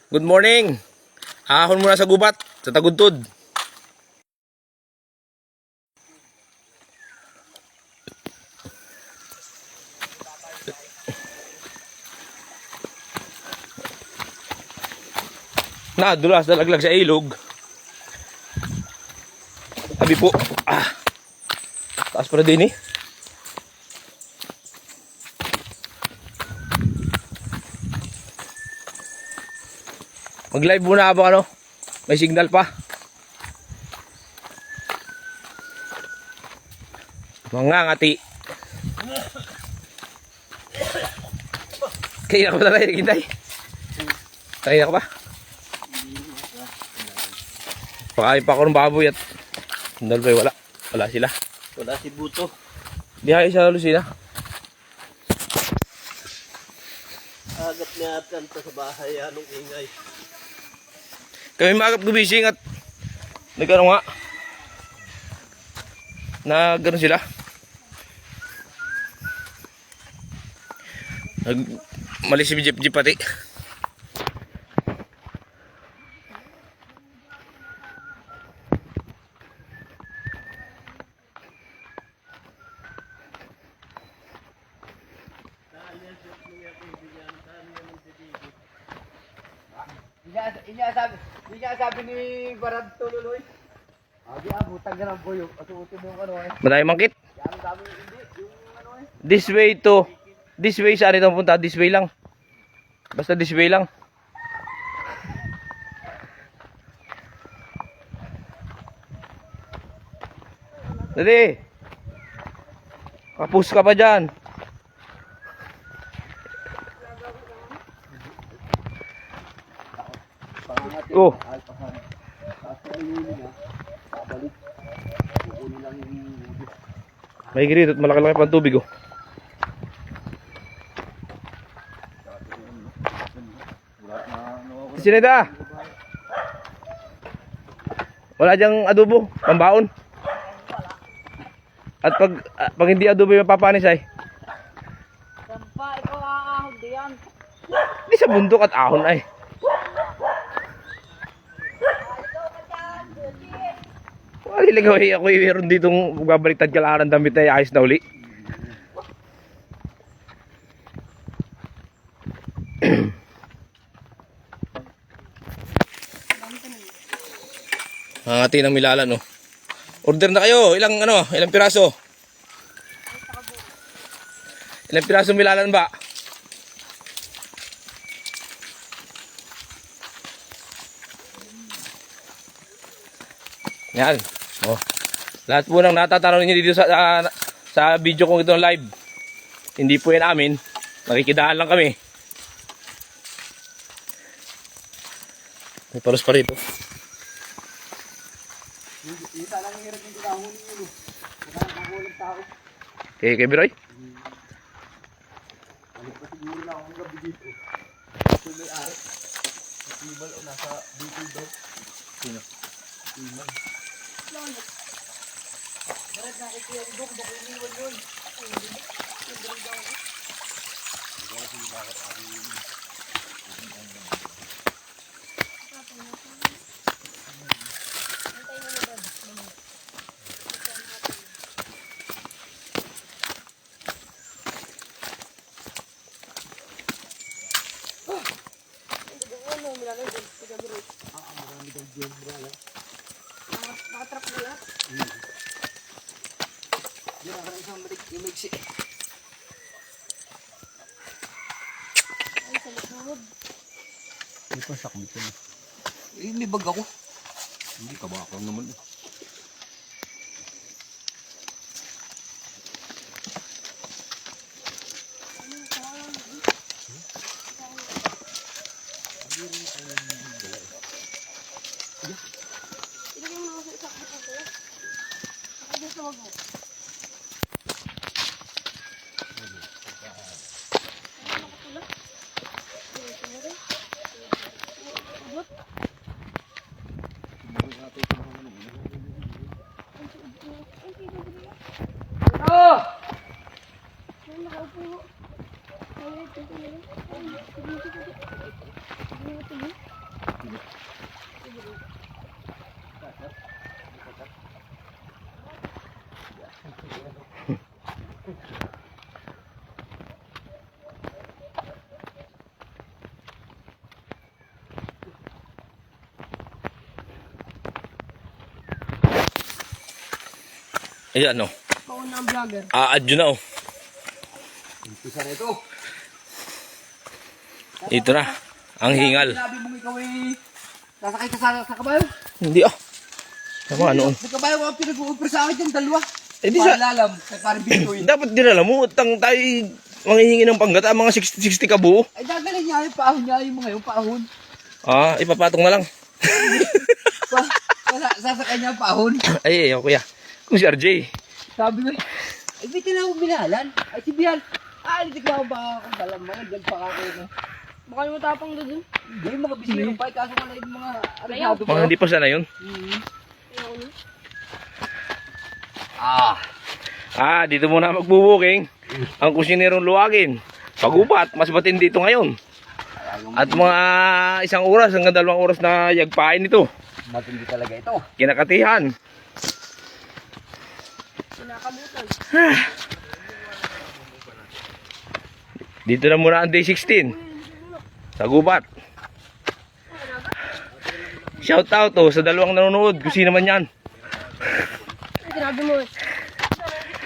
Good morning. Ahon muna sa gubat, sa tagudtod. Dulas dalaglag sa ilog. Sabi po, taas pa na din eh. Mag-live muna habang ano, may signal pa. Mga ngati. Kaya ka ba talaga, Hintay? Kaya ka ba? Pakain pa ako ng baboy at dalbay wala sila. Wala si Buto. Biyahe sa Lucina. Agap niya at kanto sa bahay, anong ingay. Kami maagap gumising at nagano nga. Nagano sila. Malis si Jeep pati. Hindi niya sabi ni Barad Tululoy. Abi butang na ng boyo. Atutin mo yung ano eh. Madami mangkit. Yan sabi hindi yung ano eh. This way saan ito punta? This way lang. Basta this way lang. Dali. Kapus ka pa dyan. Oh. May girito at malaki-laki pang tubig oh. Sineda. Wala diyang adobo, pambaon. At pag hindi adobo yung mapapanis ay. Sampa, ikaw aahon diyan. Di sa bundok at ahon ay. Ilagay ako meron ditong babaliktad kalaran damit ay ayos na uli. Hangati ng milalan no. Order na kayo, ilang piraso? Ilang piraso milalan ba? Yan. Oh. Lahat po ng natatanong niyo dito sa video kong ito live. Hindi po yan amin. Nakikidaan lang kami. May paros pa rito. Isa lang ang hirap yung tinahon niyo. Wala nang walang tao. Kay Biroy? Ano pa siguro na akong gabi dito. Ito may ari. Festival o nasa dito daw. Sino? Iman. Barad na ikiyandok, bako iniwan yun. Marami daw dyan. Nakatrap na lahat. Yan ang isang maiksi. Ay, sa likod. Hindi pa sakbit yun. May bag ako. Hindi ka bakang naman. Ilagay mo na ako sa isang bukong ko. Nakagos na wag mo. Nakaupo. Ay, ito. Ayan, oh. Pauna ang vlogger. A-add yun na, oh. Umpisa na ito. Ito na. Ang hingal. Sinabi mong ikaw ay sasakay ka sa kabayo. Hindi, ah. Tama, noon. Sa kabayo ang pinag-uumpir sa akin yung dalawa. Eh, di Para sa... lalam, kay parang bitoy. Dapat dinala mo. Tang tayo manghihingi ng panggata. Mga 60 ka buo. Ay, dadalhin niya yung paahon niya, yung mga yung paahon. Ah, ipapatong na lang. Sasakay niya ang paahon. Ay, kuya. Kung si RJ. Sabi ko, ay, bitin lang ako binahalan. Ay, si Bihan, alitik na ako baka akong dalam mga, dyan pa ako. No? Baka yung matapang doon. Hindi, mga bisiro pa, kaso wala yung mga arigado Mga hindi pa sana yun. Ayaw na. Dito muna magbubuking. Ang kusinerong luwagin. Pagupat, mas batin dito ngayon. At mga isang oras hanggang 2 oras na yagpain ito. Matindi talaga ito. Kinakatihan. Kinakamutan. Dito na muna ang day 16. Sa gubat. Shout out sa 2 nanonood. Kung sino man yan. Ay, grabe mo eh.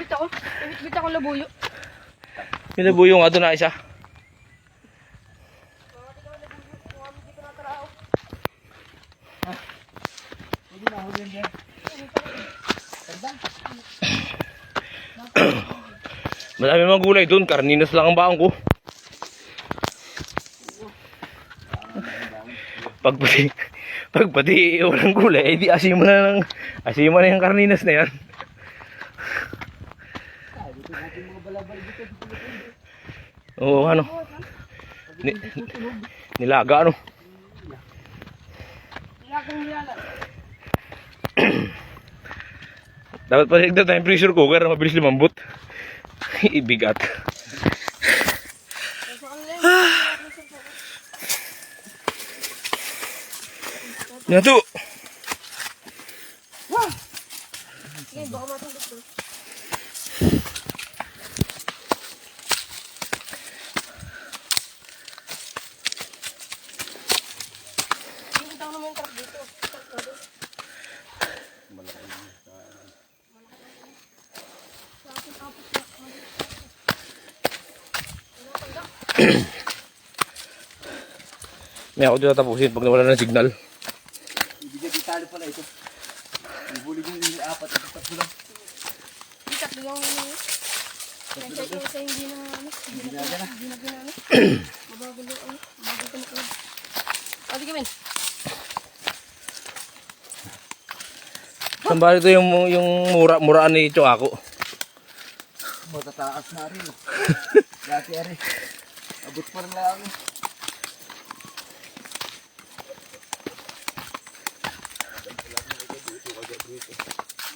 Bit ako. Bit ako labuyo. Pinabuyo nga doon na isa. Marami mga gulay doon. Karninas lang ang baon ko. Pagpati walang gulay, di asima na yung karninas na yan. Oo, ano? Nilaga, ano? Nilagang nilala. Dapat pa sigda tayong pressure cooker na mabilis lumambot. Ibigat. Yan to. Sige, baka matulog doon. Hindi naman yung truck dito. May ako dito tapusin pag nawala ng signal. Ibigay di talo pala ito. Ibuli ko yung 4 at 3 lang. Hindi, tatlo lang naman yun. Kaya yung isa hindi na ano. Hindi na pinano. Mabagal yung ano. Mabagal ka na club. Pwede kami. Saan ba ito yung muraan ni Choako? Matataas na rin. Dati ari. Abot pa rin lang.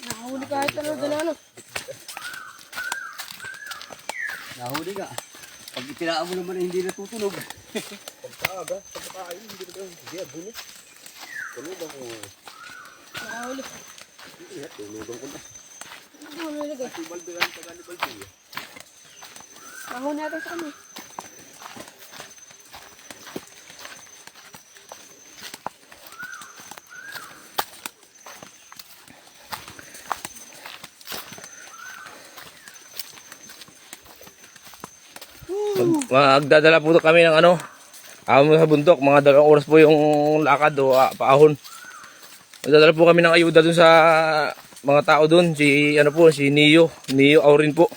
Nakahuli kahit ano doon ano. Nahuli ka. Pag itinaan mo naman hindi natutunog. Nakahuli. Ano mo nilagay? Mahuli natin sa kami. Magdadala po kami ng ano, sa bundok, mga 2 oras po yung lakad o paahon. Magdadala po kami ng ayuda dun sa mga tao dun, si ano po, si Neo Aurin po.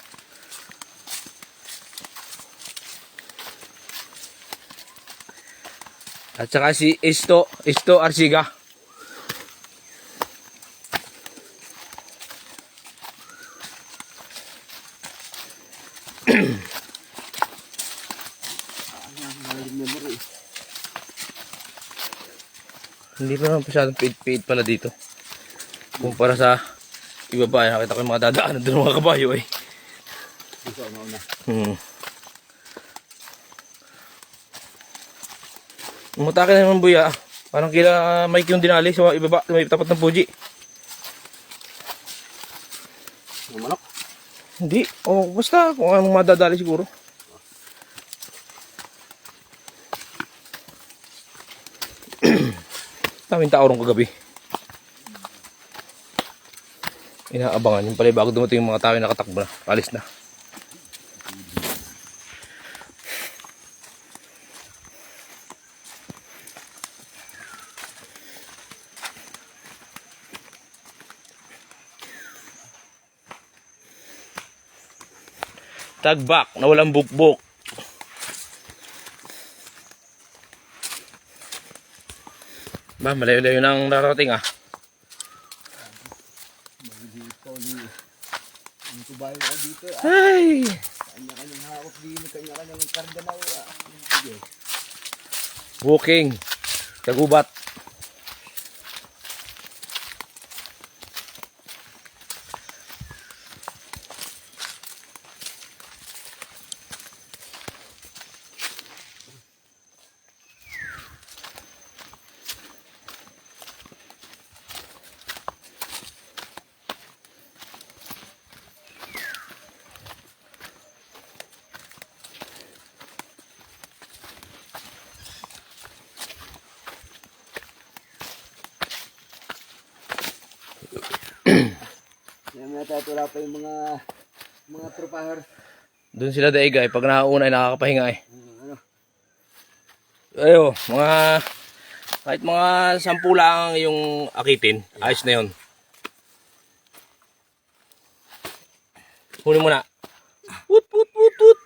At saka si Isto Arsiga. Hindi pa naman masyadong paid pala dito. Kumpara sa ibaba, nakita ko yung mga dadaanan doon mga kabayo eh. Ito ang una. Umutake na naman buya. Parang kila Mike yung dinali sa ibaba, may tapat ng Fuji. Yung manok. Hindi, basta kung anong madadali siguro. Daming tao rong kagabi. Inaabangan yung pala bago dumating yung mga tao yung nakatakbo na. Alis na. Tagbak na walang bukbok. Ba, malayo-layo nang narating ah. Ang tubayo ko dito. Ay! Kanya-kanyang hawak din. Kanya-kanyang karga na. Sige. Walking. Kagubat. Yan natutula pa yung mga tropahar. Doon sila daiga eh. Pag nakauna ay nakakapahinga eh. Ano? Ayo, kahit mga 10 lang yung akitin, ayos na yun. Kunin mo na. Put, put, put, put.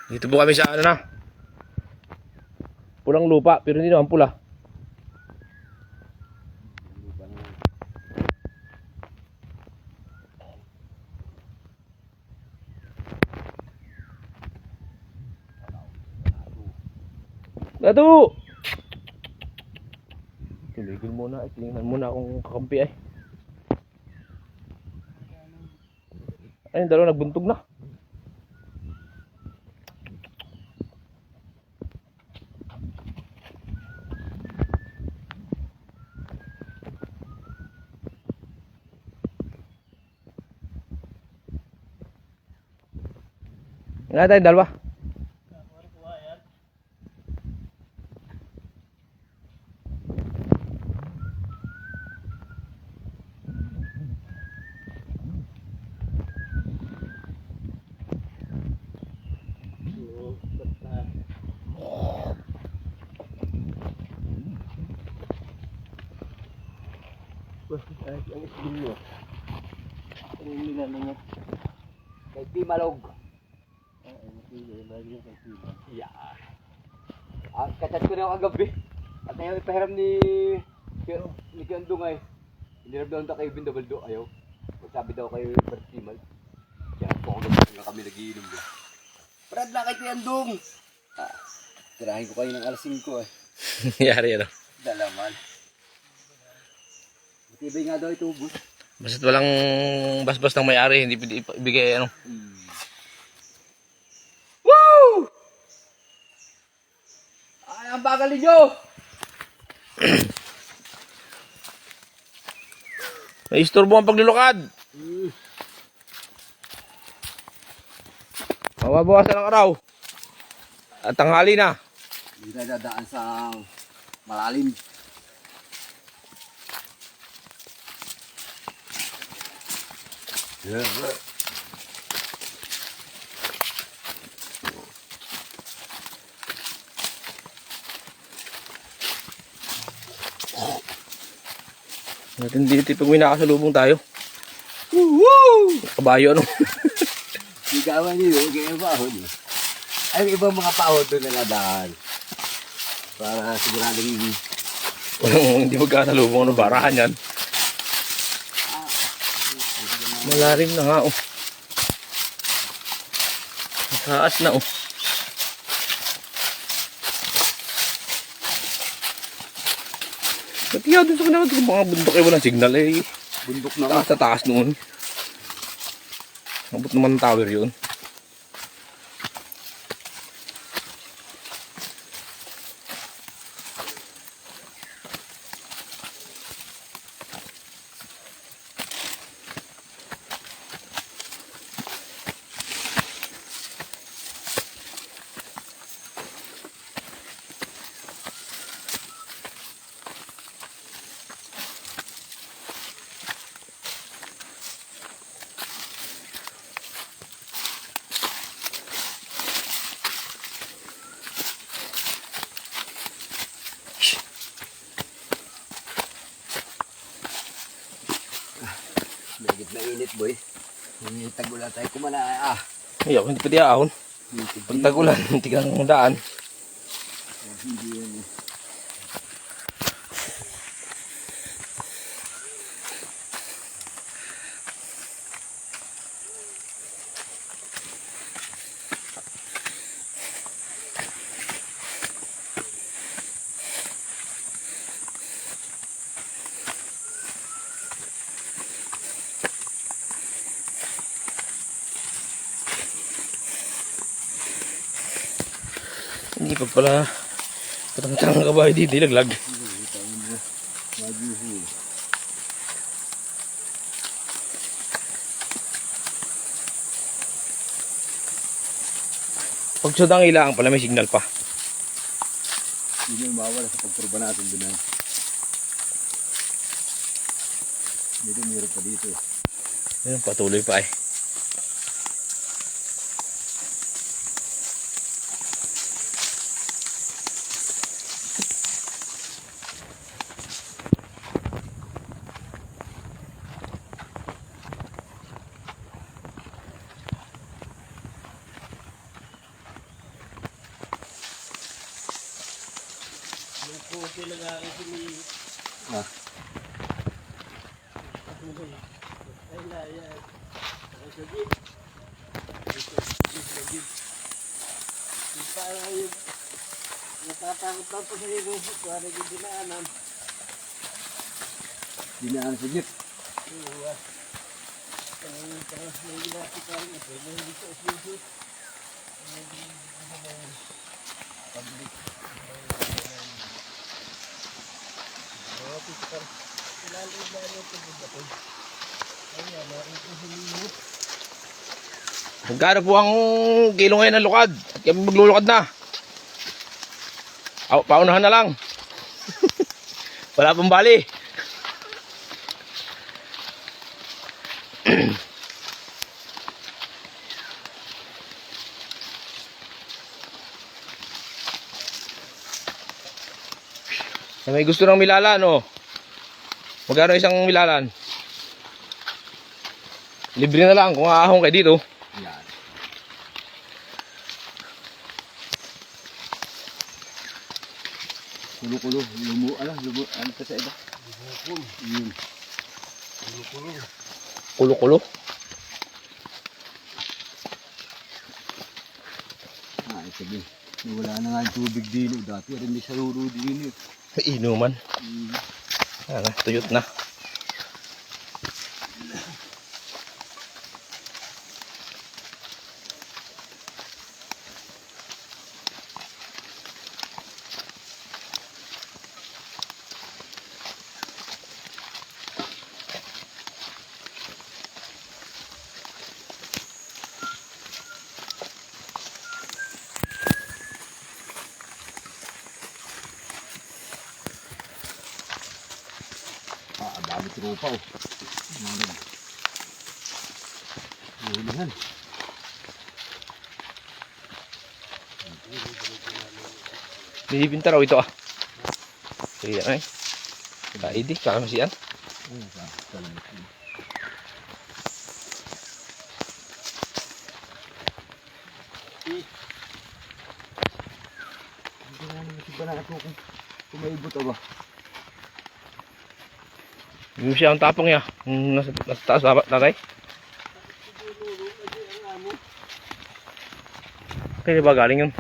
Dito po kami sa ano na. Pulang lupa, pero hindi naman pula. Gato! Tuligil muna, tingnan muna kung kakampi ay. Ayun, dalawa nagbuntog na. Nga tayo, dalawa. Ang isbin mo. Ang nilalang mo. Kay Timalog. Yeah. Kachat ko na ako kagabi. At ayaw ipahiram ni Kiandungay. Hinirap daw na kayo Bindabaldo. Ayaw. Sabi daw kayo Bert Timal. Kaya po ako na kami nagiinom doon. Brad lang kay Kiandung. Tirahin ko kayo ng alas 5 eh. Yari ano. Dalaman. Matibay nga daw ito ubus. Basta't walang basbas ng may-ari, hindi pwede ibigay ano. Woo! Ay, ang bagal ninyo! May istorbo ang paglilukad. Mababawasan ang araw. At tanghali na. Hindi tayo dadaan sa malalim. Yeah. Natin dito pag may nakasalubong tayo. Woo! Kabayo ano. Sigawan nyo yun, kaya pahod eh. Ay, ibang mga pahod doon na nadaan. Para siguradong Walang hindi magkasalubong ano, barahan yan. Malalim na nga oh. Mataas na oh. Katiya doon sa kanila mga bundok ay walang signal eh. bundok na Taas na taas noon. Abot naman ng tower yun. Init na init, boy. Tag-ulan tayo kumana. Ayaw, hindi pa di ahon. Pag tag-ulan, hindi kang daan. Hindi yan eh. Hindi pa pala patang-tang kabayo dito, ilaglag. Pag sudang ilang pala may signal pa. Hindi yung mawala sa pagpurba natin doon. Dito meron pa dito. Ayun, patuloy pa eh. Parang yung natatakot lang po sa iyo. Parang yung dinaanan. Dinaan sa jeep. May ginasikan ito. May hindi sa isusu. Public. Ilalim na ito po. Ayan, meron po huminut. Magkano po ang kilo ngayon ng lukad? At kami maglulukad na. Paunahan na lang. Wala pang bali. Na may gusto ng milalan, oh. Magkano isang milalan? Libre na lang kung aahong kayo dito. Yan. Kulo-kulo. Ano ka sa iba? Yun. Kulo-kulo. Sige. Wala na nga yung tubig din. Dati rin may saruro din. Inuman. Tuyot na. Ang dami tropa oh. Ulihan. Binibinta raw ito ah. Sige ay. Kaidi, kakamasian. Hindi na naman si Banana kung kumaibot ba? Yung siya ang tapong niya. Nasa taas tatay. Kaya ba galing yun?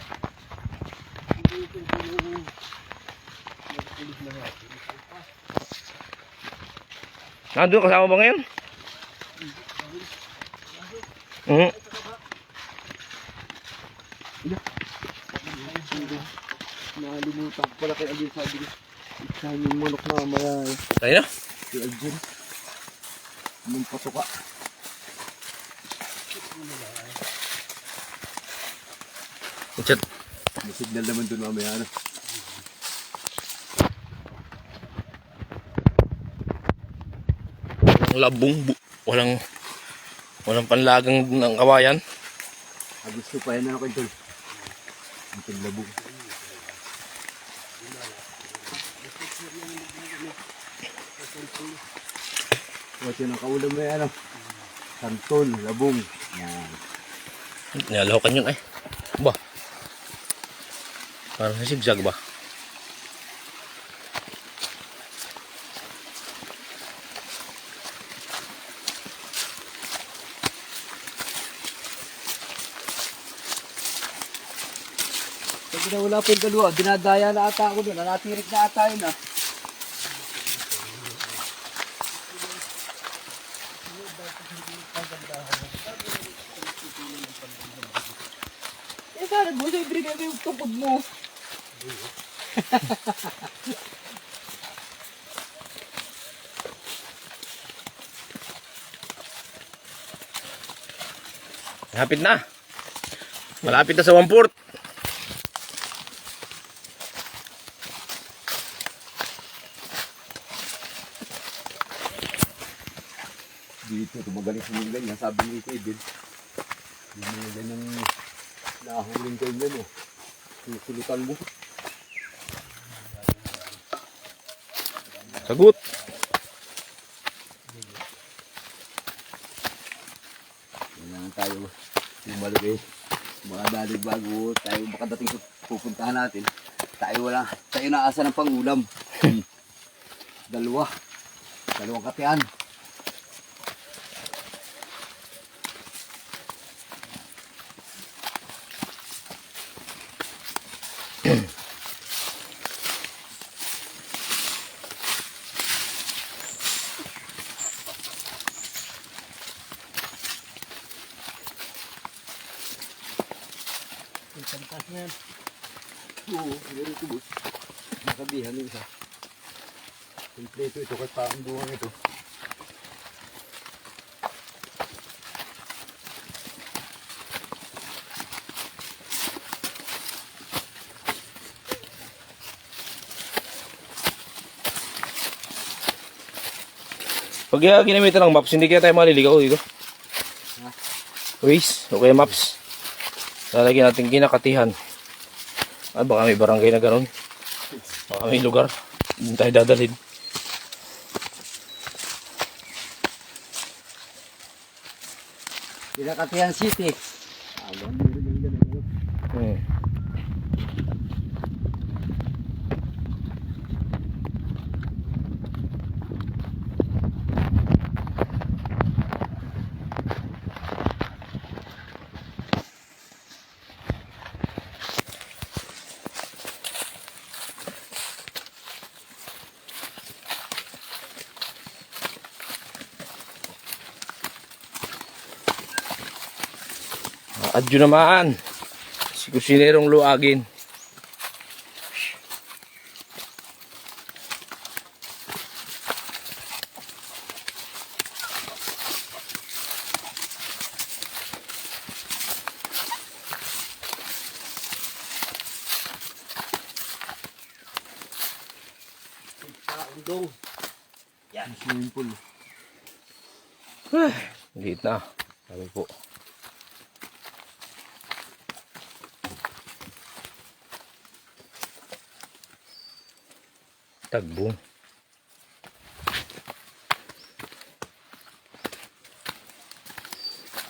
Nandun kasama ba ngayon? Nakalimutan ko pala kay Alvin, sabi ko. Isahin yung manok na mamaya. Tayo na. Si Alvin. Anong pasuka? Chat. May signal naman dun mamaya. Ano? Labong. Walang panlagang ng kawayan. Gusto pa yan ano kayo dun. Ang paglabog. Watch yun ang kaulam na yan. Santol, labong. Yan. Nalawakan yun ay. Ba? Parang zigzag ba? Pag wala pa yung dalawa, dinadaya na ata ako doon. Natirik na ata yun ah. Eh, sana mo sa ibigay mo yung tupod mo. Malapit na. Malapit na sa 1/4. Dito, tumagaling sa mga ganyan. Sabi ni Kevin, yung mga ganyang nahuling kayo yan oh. Susulutan mo. Sagot. Kailangan tayo bumalik eh. Mga dalig bago tayo makadating sa pupuntahan natin. Tayo naasa ng pangulam. Dalawang katean. Ipantas na yan. Oo, meron ito boss. Masabihan yung isa. Kompleto ito kahit parang buwang ito. Pag ginamitan ng maps, hindi kaya tayo maliligaw dito. Waze, o kaya maps. Lalagyan natin kinakatihan. Ay, baka may barangay na gano'n. Baka may lugar. Hindi tayo dadalhin. Pinakatihan City. Alam mo rin yung ganun. Hmm. Adyo naman. Si kusinerong luagin. Undong. Yan, swimming pool. Liit na. Sabi po. Tagbong.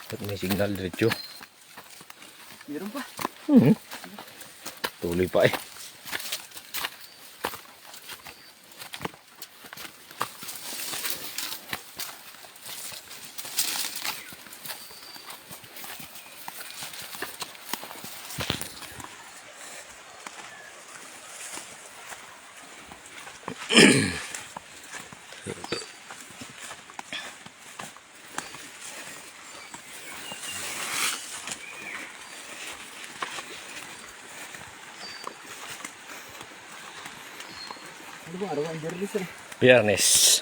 At may signal diretso. Meron pa. Tuloy pa eh. Ano ba, araw ang Berlis eh. Biyernes.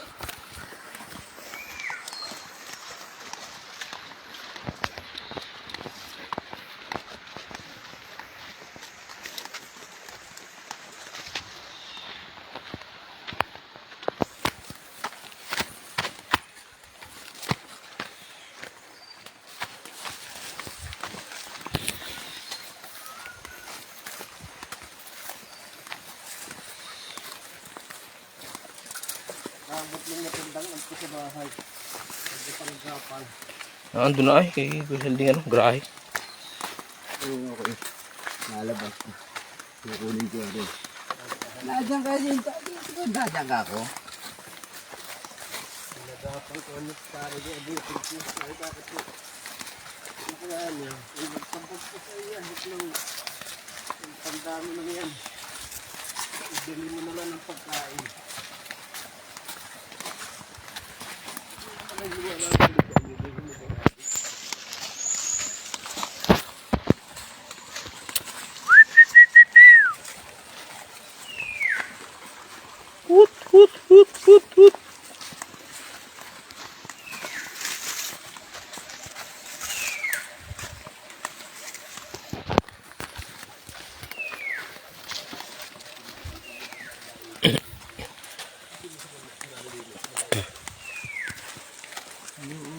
Abot lang natandang ang sa bahay. Pagkatang gapal. Ando na ay, kay Gusalding ano, grahe. Oo, okay. Nalabas ko. Kukunin ko rin. Nadyan ka din. Nadyan ka ako. Nagapang ko ano pare ko abutin ko. Ay bakit ko? Ano kaya niya? Ay magsampag ko sa iya. Hitlong pandami lang yan. Ibili mo na lang ng pagkain. Ay wala lang sa lupa. Ibili mo na lang. Hut, hut, hut, hut, hut.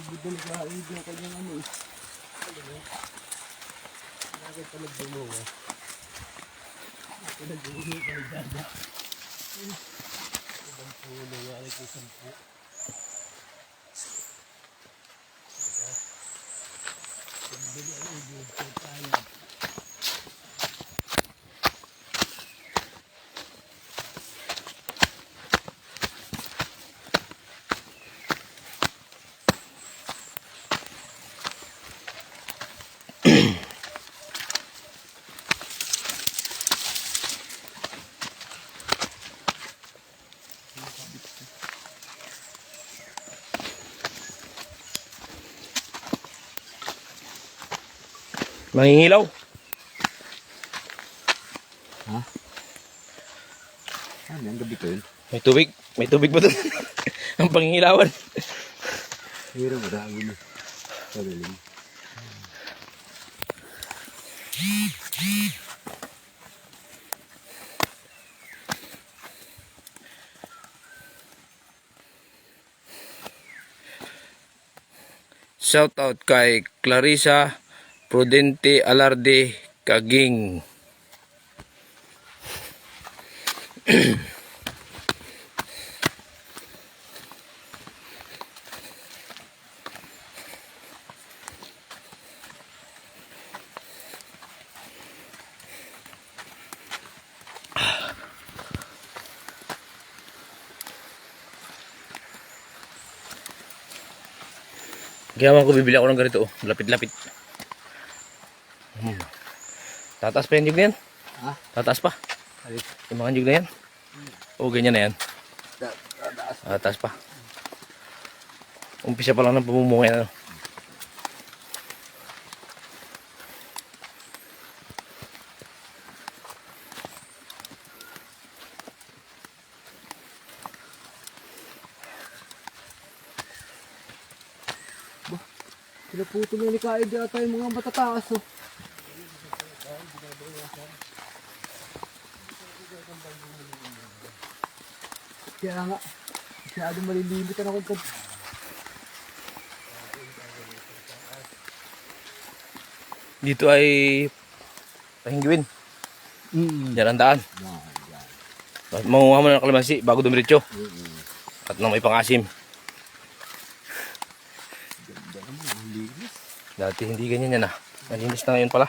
Ubod na nagkain yung kanyang ano eh. Bakit pa nagbunga? Nagbunga ka nagdada. Ibang puno nga rin kung sampu. Pagbili ang ubod ko tayo. Mangingilaw. Ano yan? Gabi ko yun? May tubig. May tubig ba doon? Ang pangingilawan. Hiro mo dahil mo. Pagaling. Shout out kay Clarissa Prudente Alarde Kaging. Kaya ko bibili ako ng ganito, oh. Lapit-lapit. Tataas pa yung jig na yan? Ha? Tataas pa. Alit. Yung mga jig na yan? O ganyan na yan? Tataas pa. Umpisa pa lang ng pamumuhay na. Pinaputo na ni Kaid yata yung mga matataas oh. Kaya nga, masyadong malilimitan ako pag... Dito ay Pahinggiwin. Yan ang daan. Mangunguha mo ng kalamansi bago dumiretso. At nang may pangasim. Dati hindi ganyan yan ah. Malinis na ngayon pala.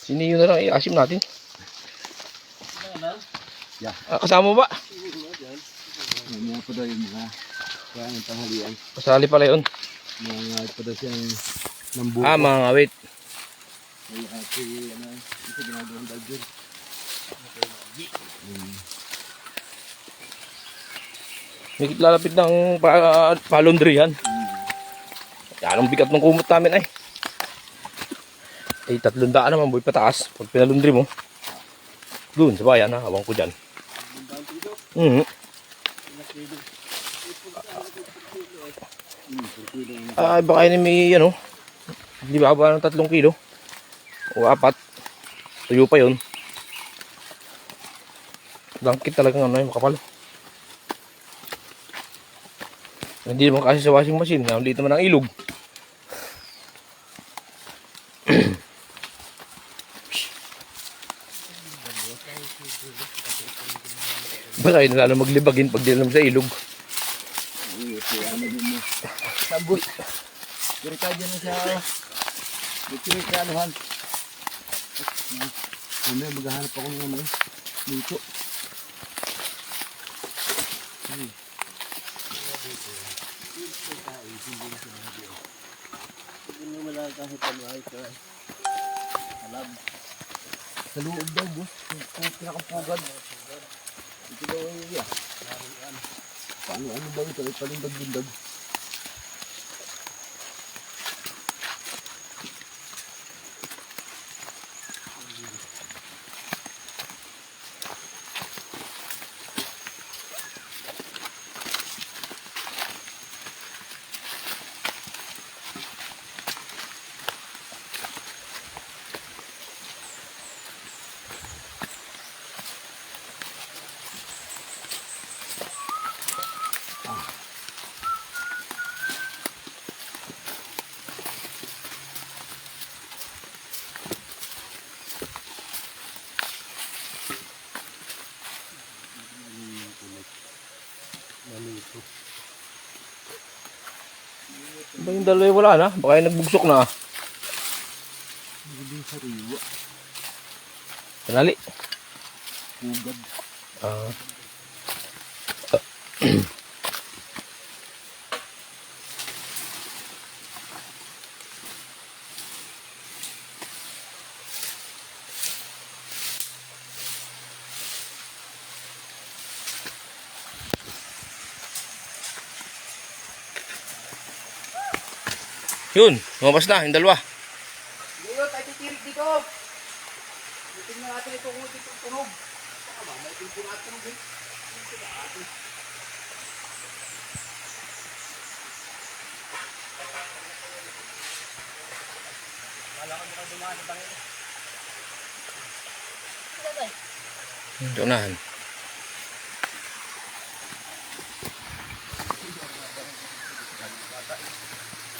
Siniyo na lang i-asim natin. Yeah. Kasama mo ba? Mga pa daw yung mga kaya ng tanghalian. Kasali pala yun. Mga pa daw siyang nambuko. Mga ngawit. Ay ate, ano, ito ginagawang dalgir. May lalapit ng palundrihan. Yan ang bigat ng kumot namin ay. Ay 300 naman boy pataas. Pag pinalundri mo. Doon sa bayan ha, awang ko dyan. Baka yun may ano. Hindi ba ba ng 3 kilo? O 4. Tuyo pa yun. Dangkit talagang ano yung makapal. Hindi naman kasi sa washing machine. Ang liit naman ang ilog. Baka yun lalo maglibagin pag dinam sa ilog. Sabot. Kira ka dyan sa... Kira ka anuhan. Mamaya maghahanap ako ng ano eh. Dito. Hindi mo malaki kahit ano ay ka. Alam. Sa loob daw, boss. Kung pinakapugad. Ito daw ay iya. Ano daw ito? Ay palindag-lindag. Ba yung dalawa wala na? Baka yung nagbugsok na. Hindi sa riwa. Kanali. Pugad. Ah. Yun, lumabas na yung dalawa. Ngayon, tayo titirik dito. Tingnan natin ito kung ito tunog. Baka ba, may tingin natin tunog eh. Ito unahan.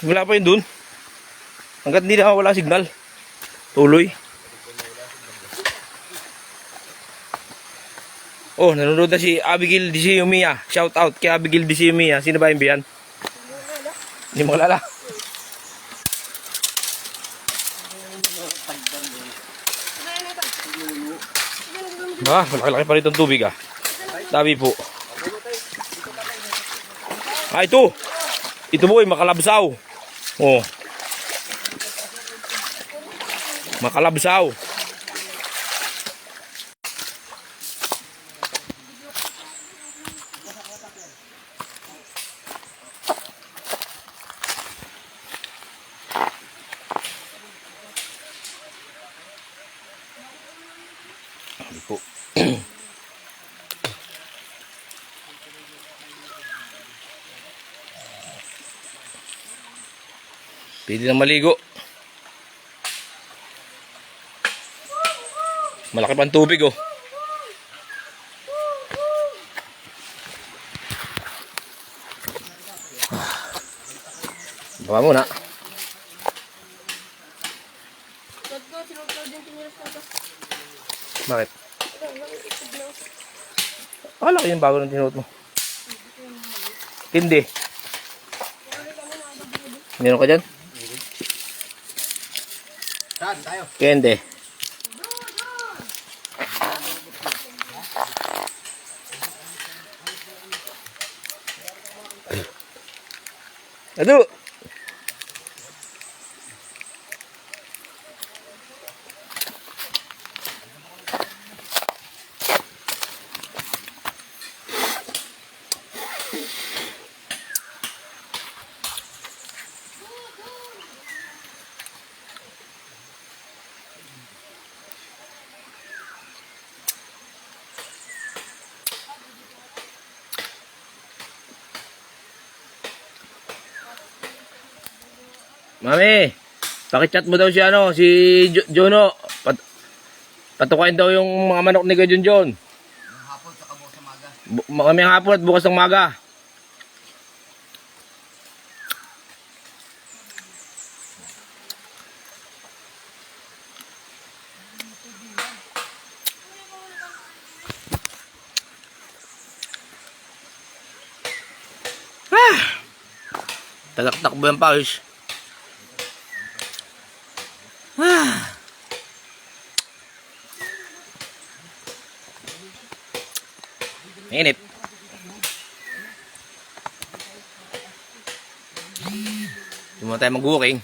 Wala pa yun dun. Hanggat hindi nakawala signal. Tuloy. Oh, nanonood na si Abigail Disiumia. Shout out kay Abigail Disiumia. Sino ba yung biyan? Hindi mo kalala. Malaki-laki pa rin itong tubig ah. Dami po. Ah, ito. Ito po ay makalabsaw. Oh. Makalabsaw. Ano po? Pwede na maligo. Malaki pang tubig oh. Baka muna. Bakit? Akala ko yung bago ng tinuot mo. Hindi. Meron ka dyan? Saan tayo? Hindi. Aduh. Mami, pakichat mo daw si ano, si Jono. Patukain daw yung mga manok ni Junjon. Hapon sa bukas sa maga. Makaming hapon at bukas ng maga. Tagaktakbo yung pawis. Init. Hindi muna tayo mag-walking.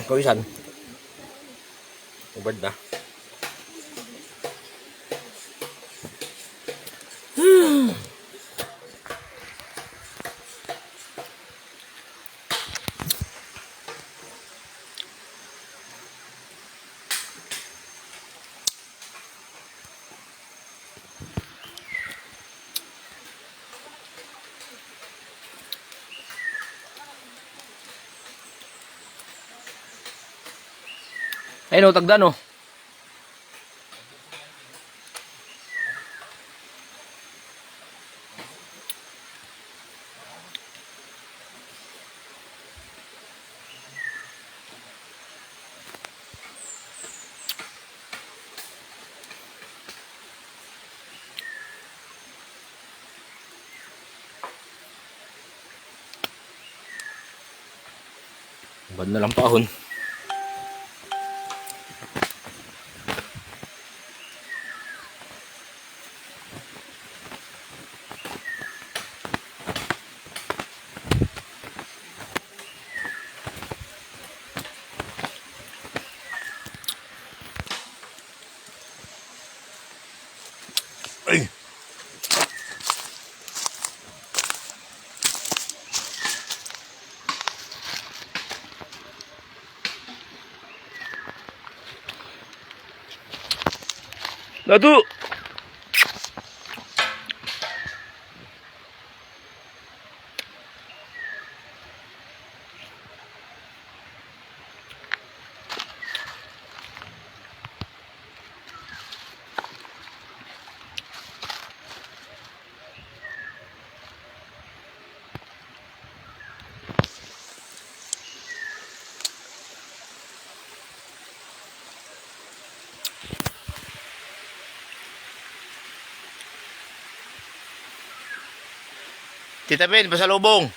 Kawisan. Ubad na. Ayun o, tagdan o. Bad na lang paahon. Ay. Lado. Tita Ben, pasalubong.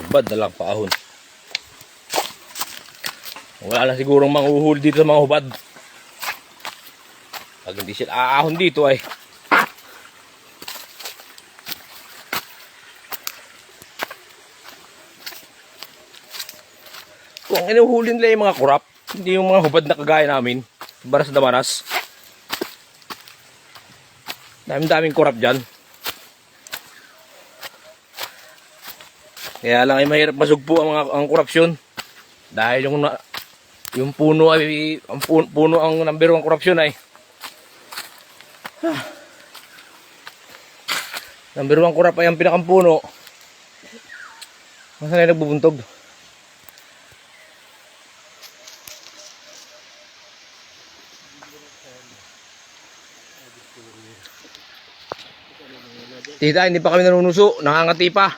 Bad na lang paahon. Wala na sigurong manghuhuli dito sa mga hubad. Pag hindi sila aahon dito ay kung inuhuli nila yung mga kurap, hindi yung mga hubad na kagaya namin, baras na baras. Daming kurap dyan. Kaya lang ay mahirap masugpo ang korupsyon. Dahil yung puno ay ang puno ang number 1 korupsyon ay. Number 1 korap ay ang pinakampuno. Nasaan ay nagbubuntog? Tita, hindi pa kami nanunuso. Nakangati pa.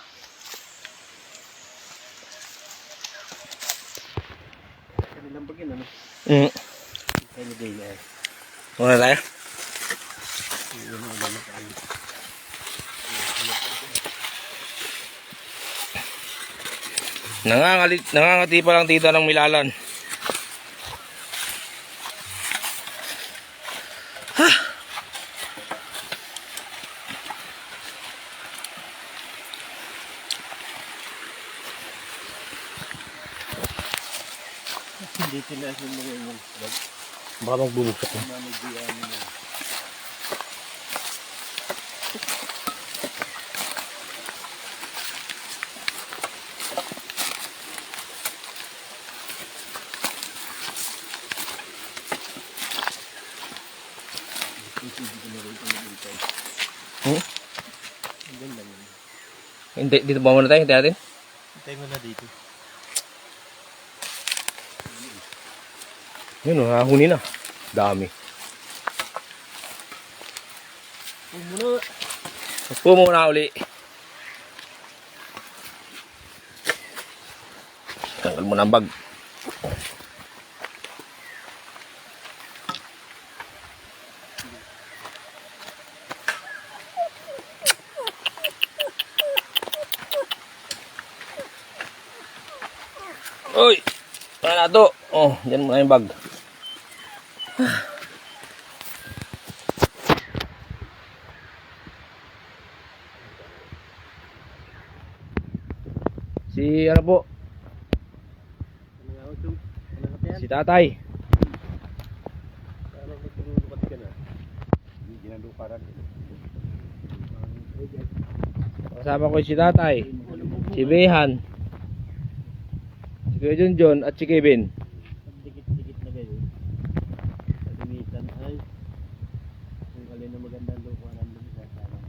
Kanilang bagyan, ano? Kaya day na eh. Muna tayo. Nangangati pa lang tita ng milalan. Hindi tinasin mo yung vlog. Baka magbubuksak na. Managdiyan mo na. Hmm? Ang ganda mo. Hindi, dito ba muna tayo? Hintay natin? Hintay mo na dito. Yun o, nahuni na. Dami. Huwag mo na. Upo muna uli. Tanggal mo na ang bag. Uy! Ano na to? Oh, dyan muna yung bag. Si ano po? Ano nga, Uchong? Ano ka yan? Si tatay. Paano magtululukat ka na? Hindi ginaluparan. Kasama ko si tatay. Si Behan. Si Kuya Junjun at si Kevin. Dikit-dikit na kayo. Kalimitan ay kung alin na magandang luparan doon sa sarang.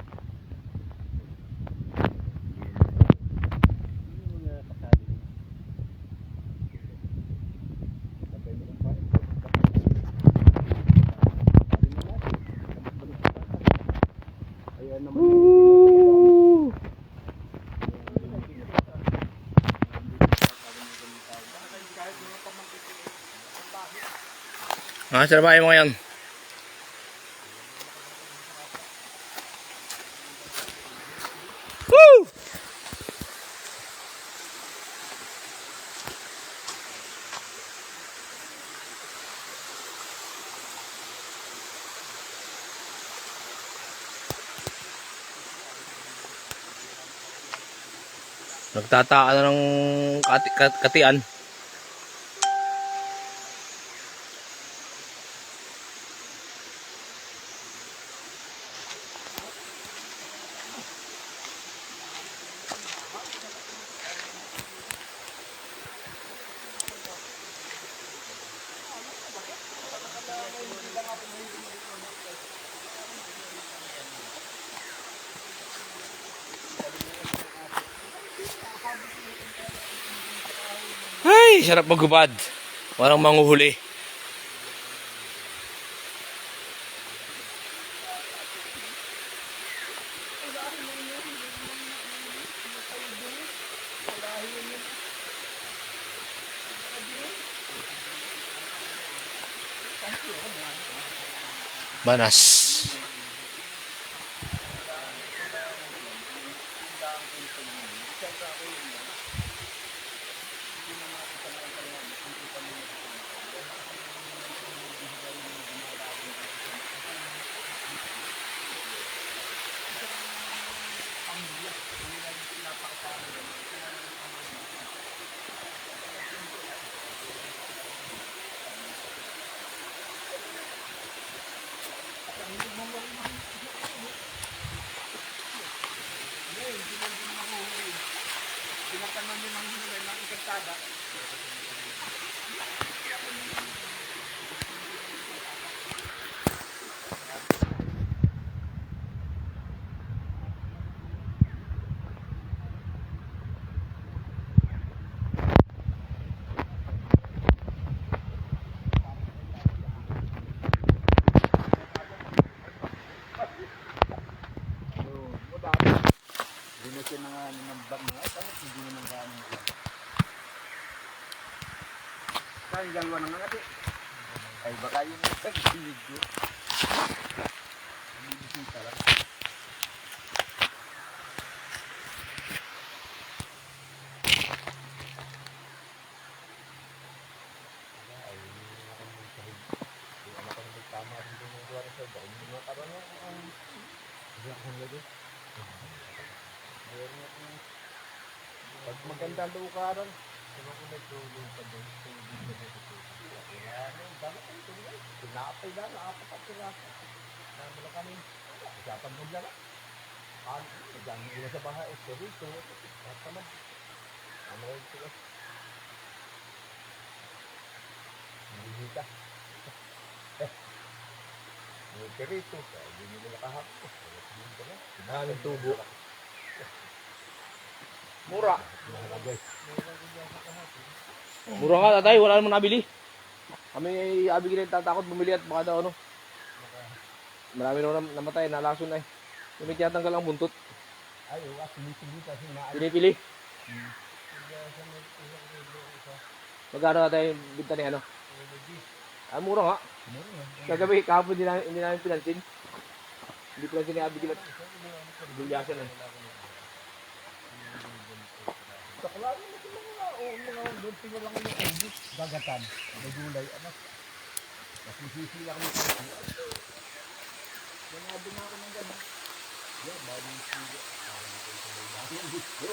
Yung mga kasali. Sabay mo kung paano. Ayan naman. Sarap mo ngayon. Woo! Nagtataan na ng katian. Ay, sarap maghubad. Walang manguhuli. Banas. Kasi mga nambang mga ito, hindi naman gano'n. Kaya yung dalawa ng ngati. Ay baka yun yung nagsilig ko. Bisita lang. Pag maganda ang lukaran, diba kung may tulong pa doon, tinapay na, nakapat at tirasa. Dami na kami. Usapan mo lang. Nagdami nila sa bahay. Rito. At naman. Ano rin sila? Nangihita. May rito. Hindi nila kahapon. Maraming tubo. Mura. Mura nga tatay, wala namang nabili. Kami ay abigin na tatakot bumili at baka daw ano. Marami na namatay, nalason na eh. May tinatanggal ang buntot. Ay, pinipili kasi na. Pinipili. Magkano natin yung binta ni ano? Ah, mura nga. Kagabi, kahapon hindi namin pinansin. Hindi pinansin ni abigin at bulyasan eh. Sakla rin natin mga doon tingnan lang yung ubus. Gagatan. May gulay. Anak. Nasisisi lang yung pagkakas. Nanado na ako ng gano'n. Yan, bagong siya. Yung gusto.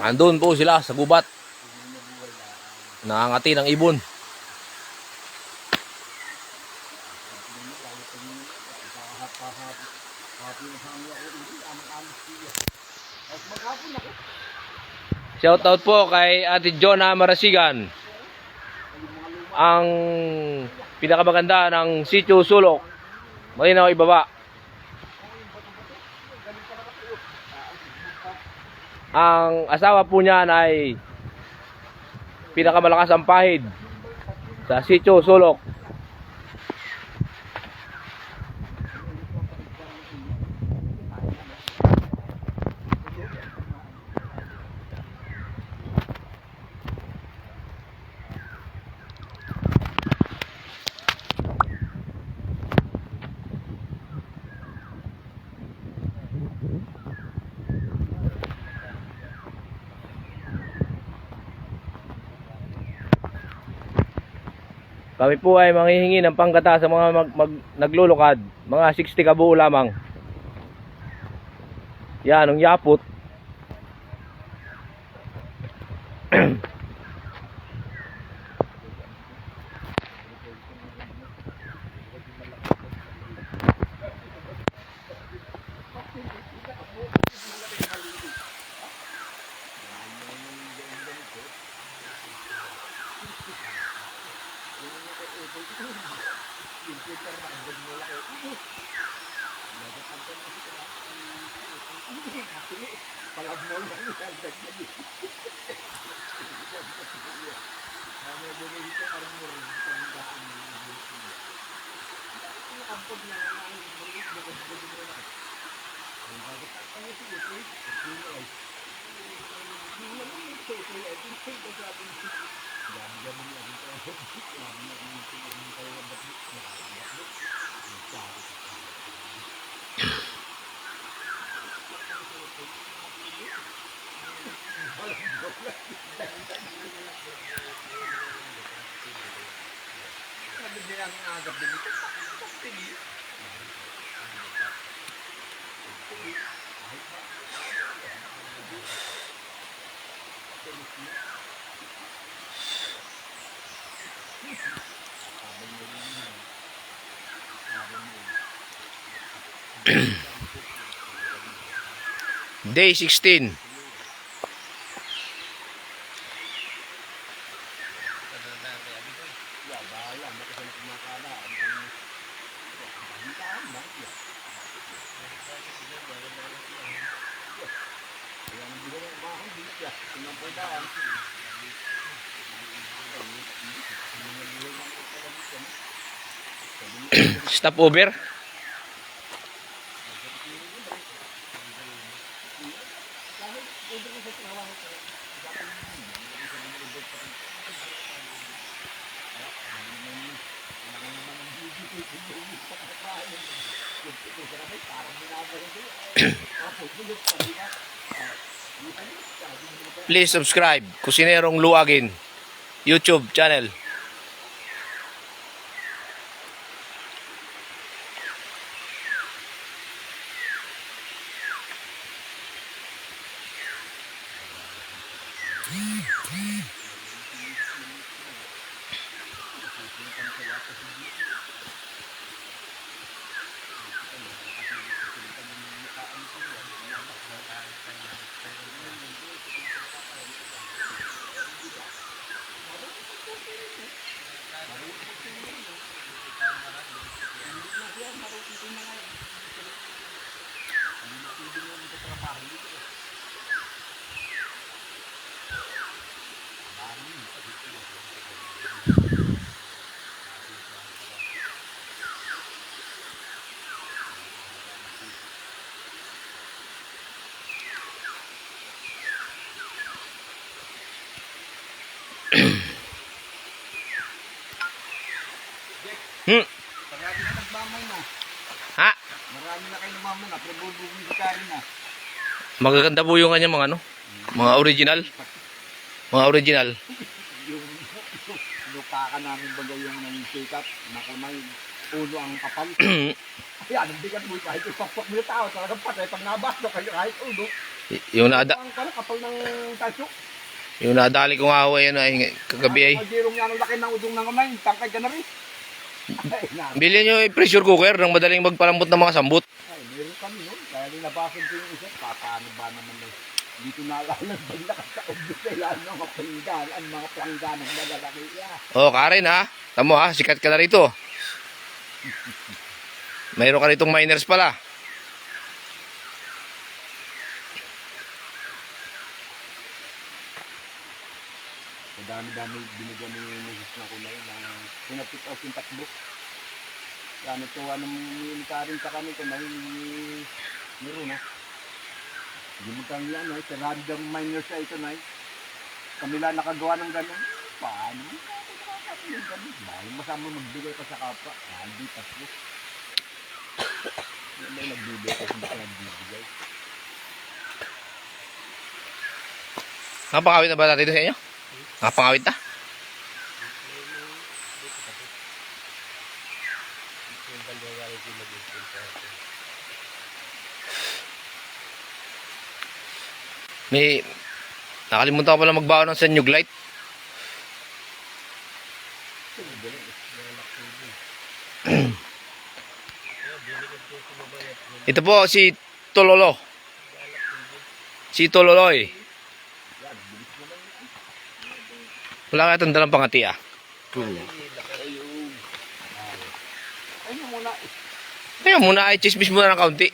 Andun po sila sa gubat. Nakangati ng ibon. Shoutout po kay Ate Jonah Marasigan. Ang pinakamaganda ng Sitio Sulok. Malinaw ibaba. Ang asawa po niya ay pinakamalakas ang pahid sa Sitio Sulok. Kami po ay manghihingi ng panggata sa mga naglulukad. Mga 60 kabuo lamang. Yan, ang yapot. Day 16. Stop over. Please subscribe. Kusinerong Luagin YouTube channel. Marami na nagmamay na. Ha? Marami na kayo nagmamay na. Pero bubugin si Karen na. Magaganda po yung kanya mga ano, mga original. Mga original. Yung lupakan namin bagay yung nang-take up. Naku na yung ulo ang kapal. Ayan, ang bigat mo kahit ipapak mo yung tao. Talagang patay. Pag nabas na kayo kahit ulo. Yung nada, Ang kapal ng tasyo. yung nadali ko nga ako ayun ay kagabi ay. Ang dirong yan ang laki ng udong ng kamay. Tangkay ka na rin. Ay, Bilhin nyo yung pressure cooker ng madaling magpalambot ng mga sambut. meron kami yun. Kaya nilabasan ko yung isa. Paano ba naman eh. Dito naalala pag nakataob sa ilan ng mga pinggan. Ang mga planggan ng malalaki. Oh, Karen ha. Tamo ha, sikat ka na rito. Mayroon ka ritong miners pala. Dami-dami binigyan ni Mrs. na kulay na pinapit out yung takbo. Kaya natuwa ng militarin sa kami kung meron na. Hindi mo kang yan ay random minor sa ito na kami lang nakagawa ng gano'n. Paano? Mahal masama magbigay pa sa kapwa. Hindi tatlo. Yan may nagbibigay kasi hindi ka nagbibigay. Nakapakawit na ba natin ito sa inyo? Nakapakawit na? May nakalimutan ko pala magbaon ng Senyug light. Ito po si Tololo. Si Tololoy. Wala ka itong dalang pangati ah. Ayun muna ay chismis muna ng kaunti.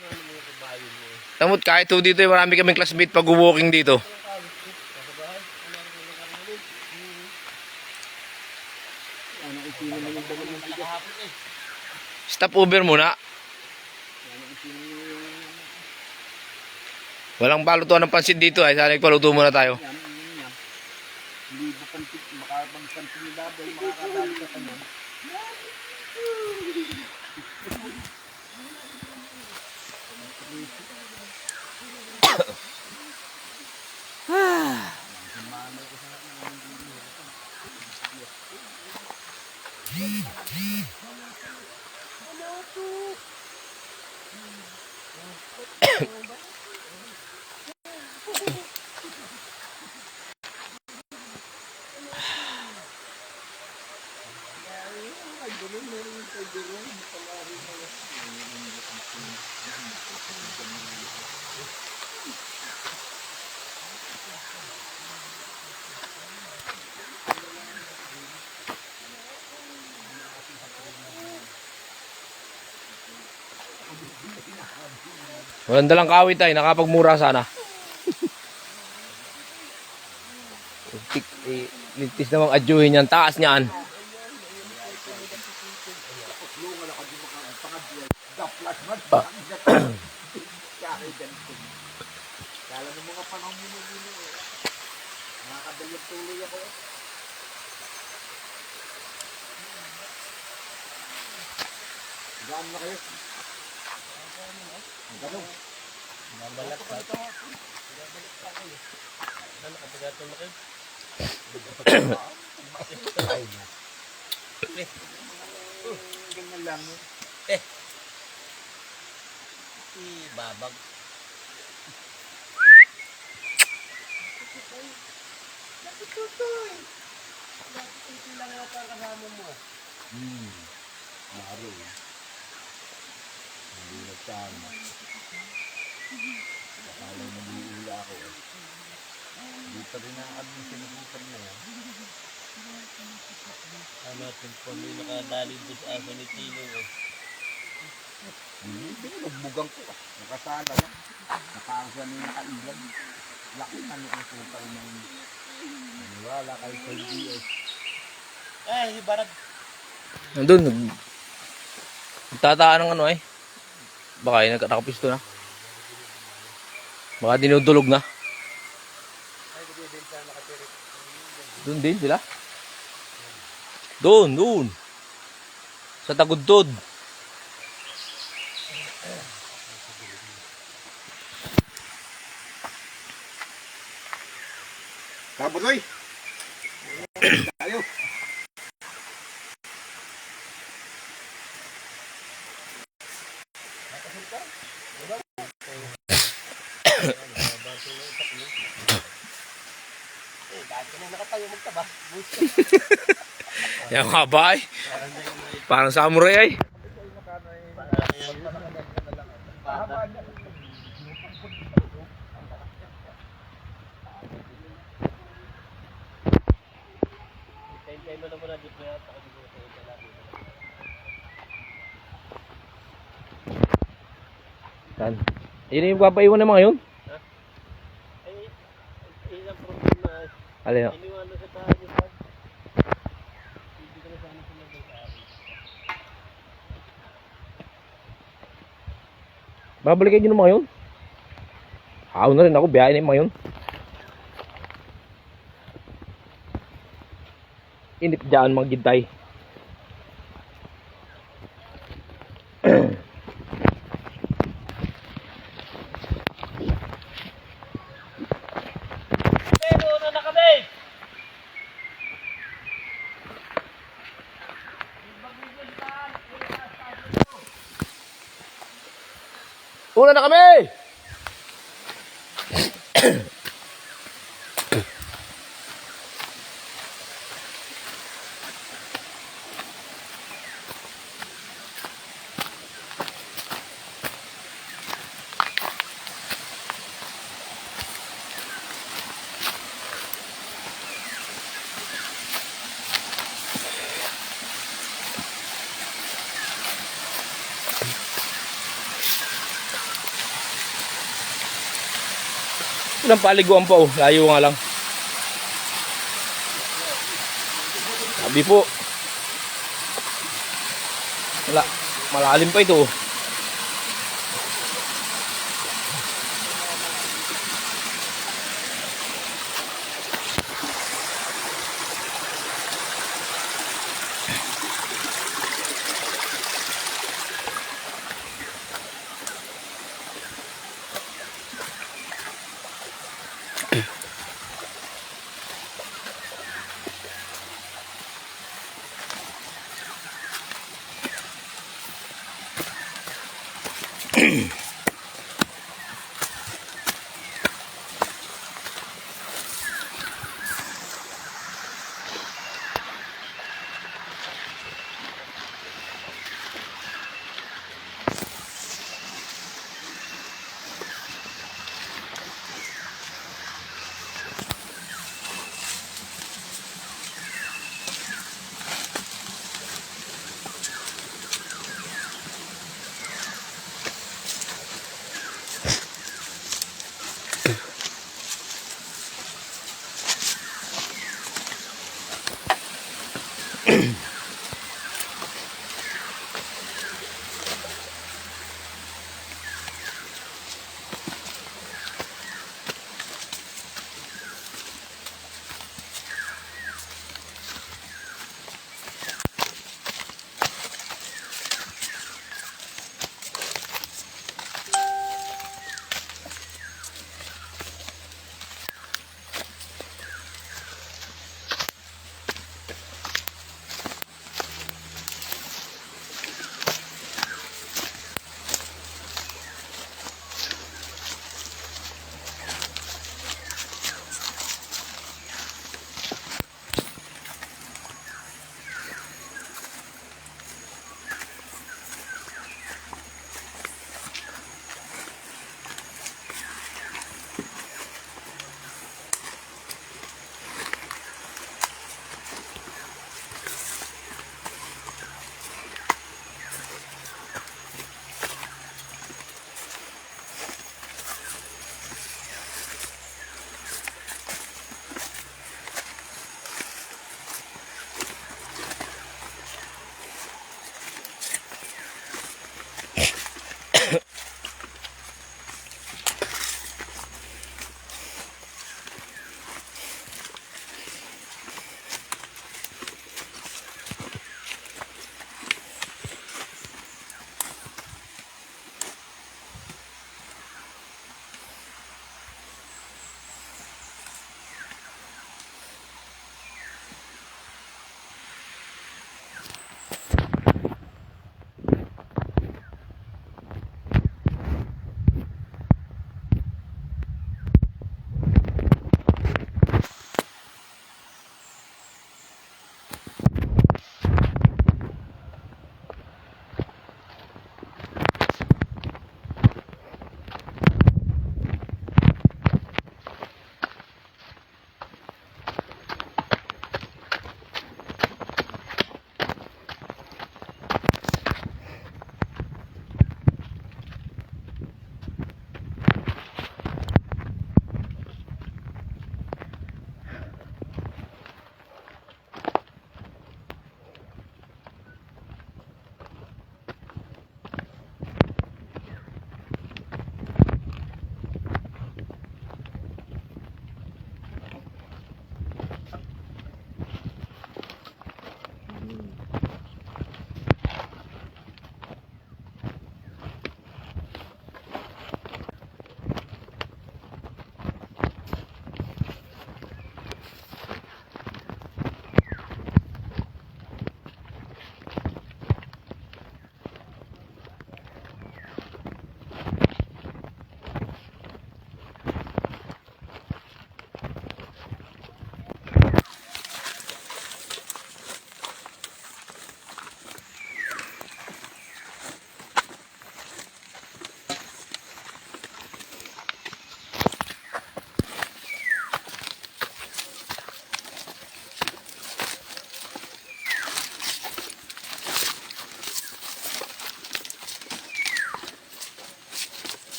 Tamot kahit ho dito marami kaming classmate pag walking dito. Stop over muna. Walang palutuan ng pansit dito ay sana nagpaluto muna tayo. Hindi ba pantik, makapagpantik nila dahil makakadali ka naman. Walang dalang kawit ay nakapagmura sana. Lintis namang adyuhin yan. Taas niyan. Kala ng mga panahon mo nakakadalyag tuloy ako eh. Gaan na kayo. Ang ganun. Ang balat. Ano kapag laki? Ganyan lang. Babag. Ito lang yata ang kasama mo. Maro. Hindi nagsama. Akala hindi ula ako. Hindi pa rin nakakabing sinusukan mo. Ano natin po, may nakadali doon sa aso ni Tino eh. Hindi, nagbugang ko. Nakasala lang. Nakaasa na yung nakailan. Laki na ang sukal ng wala kay 12 years. Barag. Nandun, nagtataan ng ano eh. Baka yung nakapisto na. Baka dinudulog na. Doon din sila. Doon. Sa tagudtod. Kabutoy! Tayo! Dati na nakatayo magtaba. Yan mga bay. Parang samurai ay. Kaya mo na muna dito yata ako dito sa lalaki. Yan. Yun yung papaiwan ng mga yun. Ilang problema. Alin o. Iniwala sa tayo yung bag. Hindi ko na sana sila sa akin. Babalikan nyo ng mga yun. Ako na rin ako. Biyahin na yung mga yun. Inip dyan mga gintay. Pero na nakabay! Una na kami! Walang paliguan pa oh. Layo nga lang. Sabi po. Wala. Malalim pa ito oh.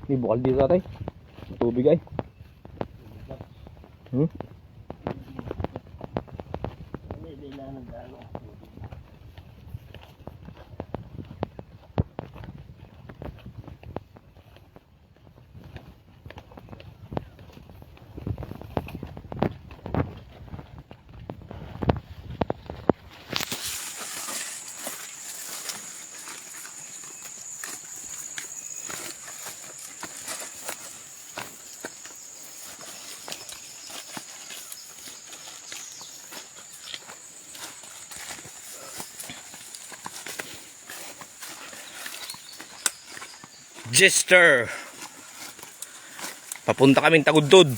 May bukal dito tatay. Tubig ay. Hmm? Hindi na nagano. Jester. Papunta kaming Tagudtod.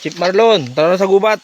Chip Marlon, tara na sa gubat.